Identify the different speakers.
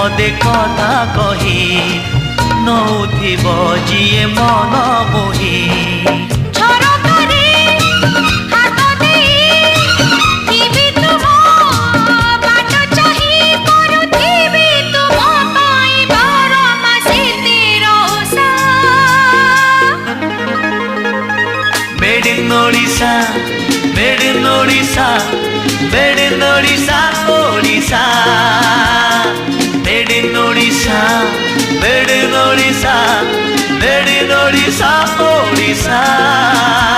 Speaker 1: पदे कथा कही नौथिब जिए मन मोही Odisha, made in Odisha, made in Odisha, Odisha, made in Odisha, made in Odisha, made in Odisha, Odisha.